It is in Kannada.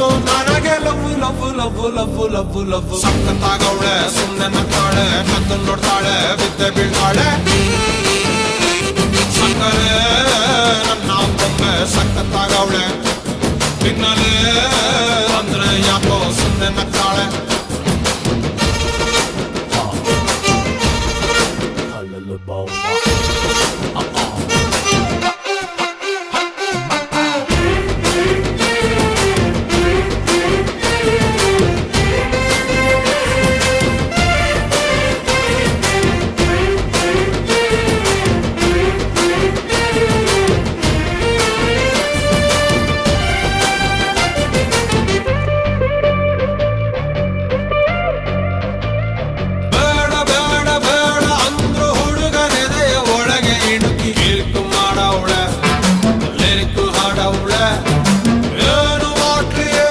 ಇವತ್ತು ನನಗೆ love love love love love love ಸಕ್ಕತ್ತಾಗವಳೆ ಸುಮ್ಮನೆ ನಗ್ತಾಳೆ ಕದ್ದು ನೋಡ್ತಾಳೆ ಬಿದ್ದೆ ಬೀಳ್ತಾಳೆ ಸಕ್ಕರೆ ನನ್ನ ಬೊಮ್ಮೆ ಸಕ್ಕತ್ತಾಗವಳೆ ಬಿನ್ನಲೆ